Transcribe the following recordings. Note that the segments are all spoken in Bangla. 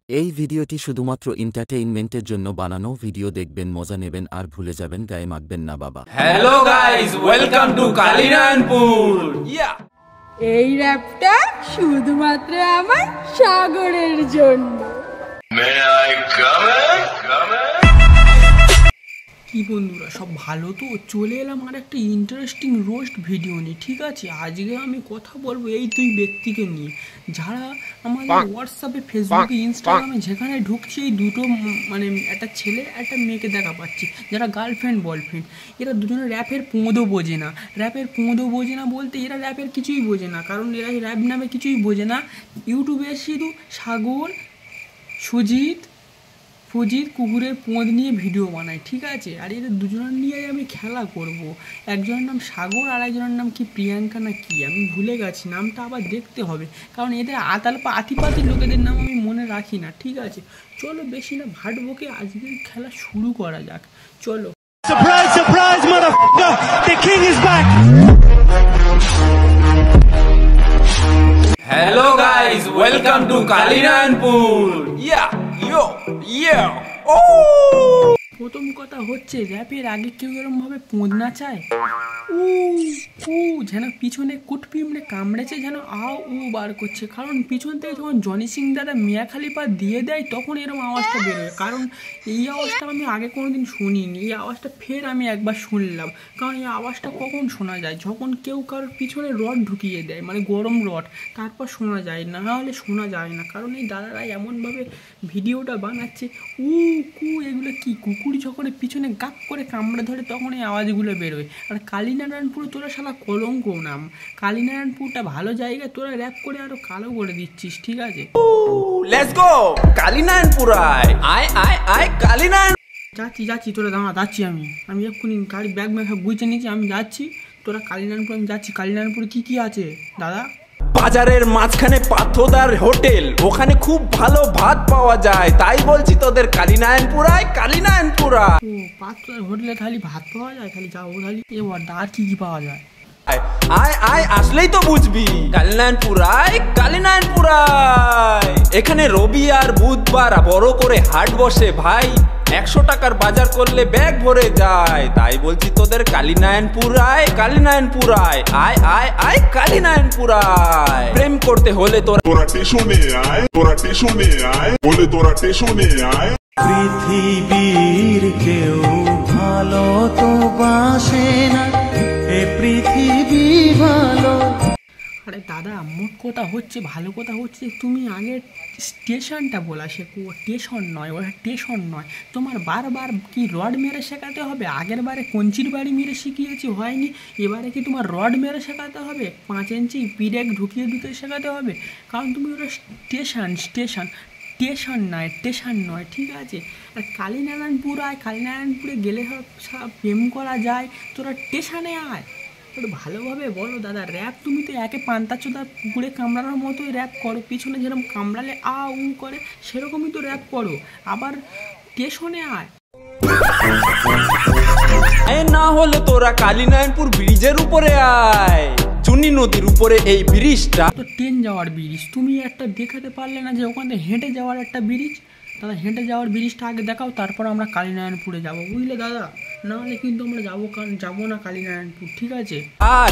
এই ভিডিওটি শুধুমাত্র এন্টারটেইনমেন্টের জন্য বানানো ভিডিও দেখবেন মজা নেবেন আর ভুলে যাবেন গায়ে মাখবেন না বাবা। Hello guys, welcome to Kalinarayanpur. এই র্যাপটা শুধুমাত্র আমার সাগরের জন্য। কি বন্ধুরা, সব ভালো তো? চলে এলাম আর একটা ইন্টারেস্টিং রোস্ট ভিডিও নিয়ে। ঠিক আছে, আজকে আমি কথা বলবো এই দুই ব্যক্তিকে নিয়ে, যারা আমাদের হোয়াটসঅ্যাপে, ফেসবুকে, ইনস্টাগ্রামে যেখানে ঢুকছি এই দুটো মানে একটা ছেলে একটা মেয়েকে দেখা পাচ্ছি, যারা গার্লফ্রেন্ড বয়ফ্রেন্ড। এরা দুজনে র্যাপের পোঁদও বোঝে না। র্যাপের পোঁদও বোঝে না বলতে এরা র্যাপের কিছুই বোঝে না, কারণ এরা র্যাপ নামে কিছুই বোঝে না। ইউটিউবে শুধু সাগর, সুজিত কুকুরের পোঁদ নিয়ে ভিডিও বানায়। ঠিক আছে, আর এদের দুজনের নিয়ে আমি খেলা করব। একজনের নাম সাগর আর একজনের নাম কি প্রিয়াঙ্কা না কি, আমি ভুলে গেছি নামটা, আবার দেখতে হবে, কারণ এদের আতিপাতি লোকেদের নাম আমি মনে রাখি না। ঠিক আছে, চলো বেশি না ভাট বকে আজকের খেলা শুরু করা যাক। চলো। Surprise, surprise, motherfucker! The king is back! Hello guys, welcome to Kalinarayanpur. প্রথম কথা হচ্ছে, র্যাপের আগে কেউ এরমভাবে পোঁদ না চায়। যেন পিছনে কুট পিমড়ে কামড়েছে, যেন বার করছে। কারণ পিছন থেকে যখন জনি সিং দাদা মিয়া খালিফা দিয়ে দেয় তখন এরকম আওয়াজটা বেরোয়। কারণ এই আওয়াজটা আমি আগে কোনোদিন শুনিনি, এই আওয়াজটা ফের আমি একবার শুনলাম। কারণ এই আওয়াজটা কখন শোনা যায়? যখন কেউ কারোর পিছনে রড ঢুকিয়ে দেয়, মানে গরম রড, তারপর শোনা যায়, না হলে শোনা যায় না। কারণ এই দাদারা এমনভাবে ভিডিওটা বানাচ্ছে, এগুলো কি কুকুর যখন পিছনে গাপ করে কামড়ে ধরে তখন এই আওয়াজগুলো বেরোয়। আর কালিনারায়ণপুর তোরা শালা কলঙ্ক নাম। কালিনারায়ণপুরটা ভালো জায়গা, তোরা র্যাপ করে আরো কালো করে দিচ্ছিস। ঠিক আছে, লেটস গো কালিনারায়ণপুর। আয় কালিনারায়ণ। যাচ্ছি তোরা দাঁড়া, যাচ্ছি আমি এক্ষুনি গাড়ি ব্যাগ বুঝে নিয়েছি, আমি যাচ্ছি। তোরা কালিনারায়ণপুর, আমি যাচ্ছি। কালিনারায়ণপুরে কি আছে দাদা? বাজারের মাঝখানে পাথোদার হোটেল, ওখানে খুব ভালো ভাত পাওয়া যায়, তাই বলছি তোদের কালিনারায়ণপুর আয়। পাথোদার হোটেলে খালি ভাত পাওয়া যায়? খালি যাবো খালি। এবার আর কি পাওয়া যায়? আয় আসলেই তো বুঝবি। কালিনারায়ণপুর আয়। এখানে রবি আর বুধবার বড় করে হাট বসে ভাই। 100 টাকার বাজার করলে ব্যাগ ভরে যায়, তাই বলছি তোদের কালিনারায়ণপুর আয়। আয় কালিনারায়ণপুর আয়। প্রেম করতে হলে তোরা স্টেশনে আয়। পৃথিবীর কেউ ভালো তো বাসে না, এ পৃথিবী ভালো। আরে দাদা, মোট কথা হচ্ছে, ভালো কথা হচ্ছে, তুমি আগে স্টেশনটা বলা শেখো। স্টেশন নয়। তোমার বারবার কি রড মেরে শেখাতে হবে? আগের বারে কঞ্চির বাড়ি মেরে শিখিয়েছি, হয়নি। এবারে কি তোমার রড মেরে শেখাতে হবে? 5 ইঞ্চি পিরেক ঢুকিয়ে দিতে শেখাতে হবে? কারণ তুমি ওটা স্টেশন নয়। ঠিক আছে, আর কালিনারায়ণপুর আয়। কালিনারায়ণপুরে গেলে সব প্রেম করা যায়, তোরা স্টেশনে আয়। একটু ভালোভাবে বলো দাদা। র্যাপ তুমি তো একে পান্তা চোদা কুকুরে কামড়ানোর মতোই র্যাপ করো, পিছনে যেরকম কামড়ালে করে সেরকমই তো র্যাপ করো। আবার স্টেশনে আয়। না হলে তোরা কালিনারায়ণপুর ব্রিজের উপরে আয়। চুনি নদীর উপরে এই ব্রিজটা তো ট্রেন যাওয়ার ব্রিজ, তুমি একটা দেখাতে পারলে না যে ওখানে হেঁটে যাওয়ার একটা ব্রিজ? দাদা, হেঁটে যাওয়ার ব্রিজটা আগে দেখাও, তারপর আমরা কালিনারায়ণপুরে যাবো, বুঝলে দাদা? নাহলে কিন্তু আমরা যাবো না কালিনারায়ণপুর। ঠিক আছে,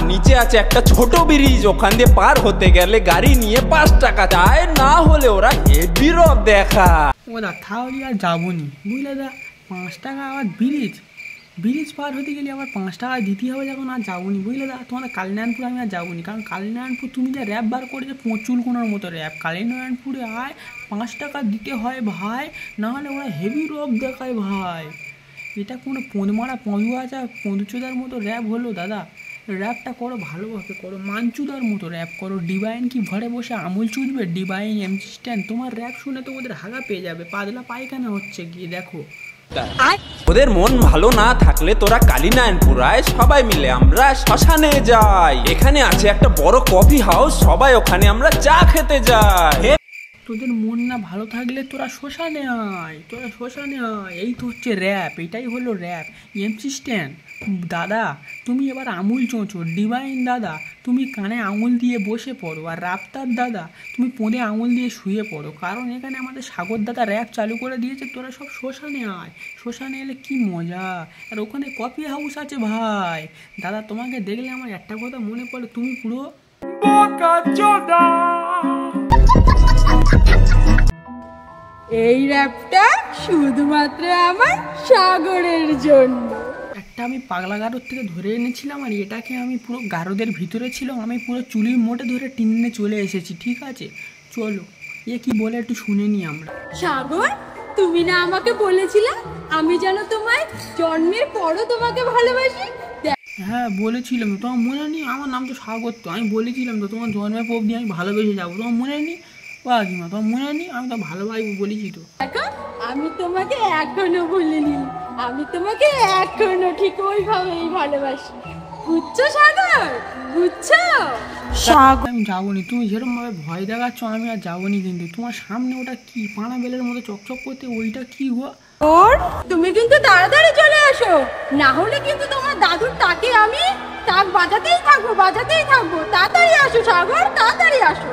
নিচে আছে একটা ছোট ব্রিজ, ওখান দিয়ে পার হতে গেলে গাড়ি নিয়ে 5 টাকা চায়, না হলে ওরা হেভি রব দেখা। ও দা, তাহলে আর যাবো নি, বুঝলে দা? 5 টাকা আবার ব্রিজ পার হতে গেলে আবার 5 টাকা দিতে হবে, যখন আর যাবো নি, বুঝলে দা? তোমাদের কালিনারায়ণপুর আমি আর যাবো নি, কারণ কালিনারায়ণপুর তুমি যা র্যাপ বার করেছো পঁচুল কোনার মতো র্যাপ। কালিনারায়ণপুরে আয়, 5 টাকা দিতে হয় ভাই, নাহলে ওরা হেভি রব দেখায় ভাই। এটা কোনো পোঁদমারা পঁদুচোদার মতো র্যাপ হলো দাদা? র্যাপটা করো ভালোভাবে করো, মানচুদার মতো র্যাপ করো। ডিভাইন কি ঘরে বসে আমুল চুদবে? ডিভাইন এমসি স্ট্যান্ড, তোমার র্যাপ শুনে তো ওদের হাগা পেয়ে যাবে, পাতলা পায়খানা হচ্ছে গিয়ে দেখো। ওদের মন ভালো না থাকলে তোরা কালিনারায়ণপুর আয়, সবাই মিলে আমরা শ্মশানে যাই। এখানে আছে একটা বড় কফি হাউস, সবাই ওখানে আমরা চা খেতে যাই। তো তোদের মন না ভালো থাকলে তোরা শ্মশানে আয়, এই তো হচ্ছে র্যাপ, এটাই হলো র্যাপ। এমসি স্ট্যান্ড দাদা, তুমি এবার আমুল চোঁচো। ডিভাইন দাদা, তুমি কানে আঙুল দিয়ে বসে পড়ো। আর রাপ্তার দাদা, তুমি পোঁদে আঙুল দিয়ে শুয়ে পড়ো, কারণ এখানে আমাদের সাগর দাদা র্যাপ চালু করে দিয়েছে। তোরা সব শ্মশানে আয়, শ্মশানে এলে কি মজা। আর ওখানে কফি হাউস আছে ভাই। দাদা, তোমাকে দেখলে আমার একটা কথা মনে পড়ে, তুমি পুরো এই র্যাপটা শুধুমাত্র আমার সাগরের জন্য। একটা আমি পাগলা গারোর থেকে ধরে এনেছিলাম, আর এটাকে আমি পুরো গারদের ভিতরে ছিল, আমি পুরো চুলির মোটে ধরে টিনে চলে এসেছি। ঠিক আছে, চলো এ কি বলে একটু শুনে নি আমরা। সাগর, তুমি না আমাকে বলেছিলে আমি যেন তোমায় জন্মের পরও তোমাকে ভালোবাসি? হ্যাঁ বলেছিলাম, তোমার মনে নেই? আমার নাম তো সাগর, তো আমি বলেছিলাম তো তোমার জন্মের পর দিয়ে আমি ভালোবেসে যাবো, তোমার মনে নেই? বাকিমা তোমার মনে নেই? আমি তো ভালোবাসবো বলেছি তো। দেখো, আমি তোমাকে এখনো ভুলিনি, আমি তোমাকে এখনো ঠিক ওইভাবেই ভালোবাসি। বুঝছো সাগর, বুঝছো? সাগর, আমি যাবনি, তুমি যেরকম ভাবে ভয় দেখাচ্ছ আমি আর যাবনি। কিন্তু তোমার সামনে ওটা কি পানা বেলের মতো চকচক করতে, ওইটা কি গো? ওর তুমি কিন্তু তাড়াতাড়ি চলে আসো, না হলে কিন্তু তোমার দাদুর টাকে আমি টাক বাজাতেই থাকবো। তাড়াতাড়ি আসো সাগর, তাড়াতাড়ি আসো।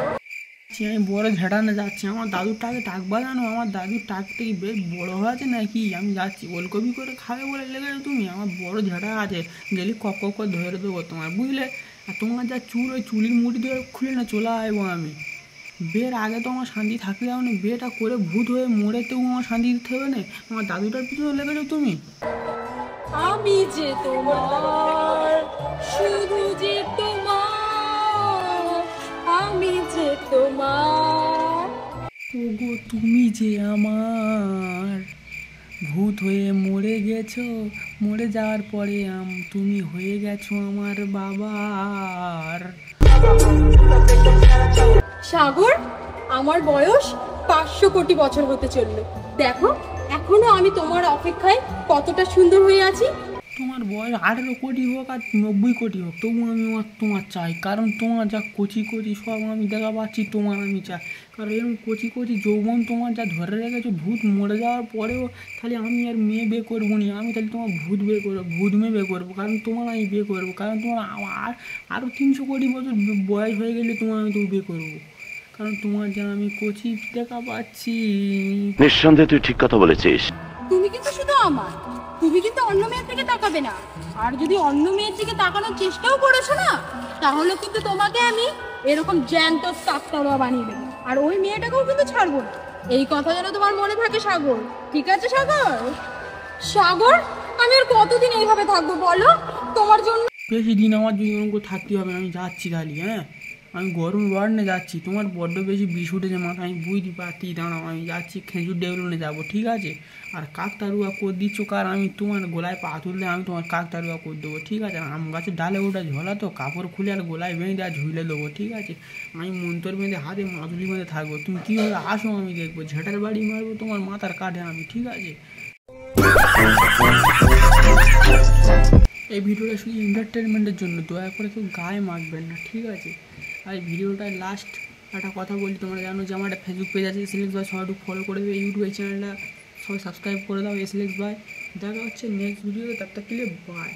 আমি বড় ঝেড়ানো যাচ্ছি, আমার দাদুর টাকে টাক বাজানো, আমার দাদুর টাক থেকে বেশ বড় হয়েছে নাকি? আমি যাচ্ছি, ওলকপি করে খাবে বলে লেগেছো তুমি? আমার বড় ঝেড়া আছে, গেলে কক করে ধরে দেবো তোমার, বুঝলে? আর তোমার যা চুল, ওই চুলির মুড়ি ধরে খুলে না চলে আসবো আমি। বিয়ের আগে তো আমার শান্তি থাকতে যাও না, বিয়েটা করে ভূত হয়ে মরেতেও আমার শান্তি দিতে হবে না। আমার দাদুটার পিছনে লেগেছো তুমি। আমি যে তোমার, শুধু যে তোমার, আমি যে তোমার। ওগো তুমি যে আমার, ভূত হয়ে মরে গেছো, মরে যাওয়ার পরে তুমি হয়ে গেছো আমার বাবার। সাগর, আমার বয়স 500 কোটি বছর হতে চললো। দেখো, এখনো আমি তোমার অপেক্ষায় কতটা সুন্দর হয়ে আছি। তোমার বয়স 18 কোটি হোক আর 90 কোটি হোক, তবু আমি তোমার চাই, কারণ তোমার যা কচি সব আমি দেখা পাচ্ছি, তোমার আমি চাই। কারণ এরকম কচি যৌবন তোমার যা ধরে রেখেছো, ভূত মরে যাওয়ার পরেও তাহলে আমি আর মেয়ে বিয়ে করবো না, আমি তাহলে তোমার ভূত মেয়ে বিয়ে করবো, কারণ তোমার আমি বিয়ে করবো। কারণ তোমার আরও 300 কোটি বছর বয়স হয়ে গেলে তোমার আমি তো বিয়ে করবো, কারণ তোমার যা আমি কচি দেখা পাচ্ছি। নিঃসন্দেহে তুই ঠিক কথা বলেছিস। তুমি কিন্তু শুধু আমার, তুমি কিন্তু অন্য মেয়ের দিকে তাকাবে না। আর যদি অন্য মেয়ের দিকে তাকানোর চেষ্টাও করেছো না, তাহলে কিন্তু তোমাকে আমি এরকম জ্যান্ত কাকতাড়ুয়া বানিয়ে দেবো, আর ওই মেয়েটাকেও কিন্তু ছাড়বো না। এই কথা যেন তোমার মনে থাকে সাগর, ঠিক আছে সাগর? সাগর, আমি আর কতদিন এইভাবে থাকবো বলো? তোমার জন্য বেশি দিন আমার যদি ওরকম থাকতে হবে না, আমি যাচ্ছি খালি। হ্যাঁ, আমি গরম ওয়ার্ডে যাচ্ছি, তোমার বড্ড বেশি বিষ উঠেছে মাথা, আমি বুঝতে পারছি। দাঁড়াও, আমি যাচ্ছি খেজুর ডেভেলনে যাবো, ঠিক আছে? আর কাকতাড়ুয়া করে দিচ্ছ, কার আমি তোমার গোলায় পা তুললে আমি তোমার কাকতাড়ুয়া করে দেবো, ঠিক আছে? আম গাছের ডালে ওটা ঝোলা তো, কাপড় খুলে আর গোলায় বেঁধে আর ঝুলে দেবো, ঠিক আছে? আমি মন্তর বেঁধে হাতে মাদুলি বেঁধে থাকবো, তুমি কীভাবে আসো আমি দেখবো, ঝেঁটার বাড়ি মারবো তোমার মাথার কাঠে আমি, ঠিক আছে? এই ভিডিওটা শুধু এন্টারটেনমেন্টের জন্য, দয়া করে কেউ গায়ে মাখবেন না, ঠিক আছে? আর এই ভিডিওটায় লাস্ট একটা কথা বলি, তোমরা জানো যে আমার একটা ফেসবুক পেজ আছে SLX ভাই, সবাই ফলো করে দেবে। ইউটিউব চ্যানেলটা সবাই সাবস্ক্রাইব করে দাও SLX ভাই। দেখা হচ্ছে নেক্সট ভিডিওতে, তার থেকে বাই।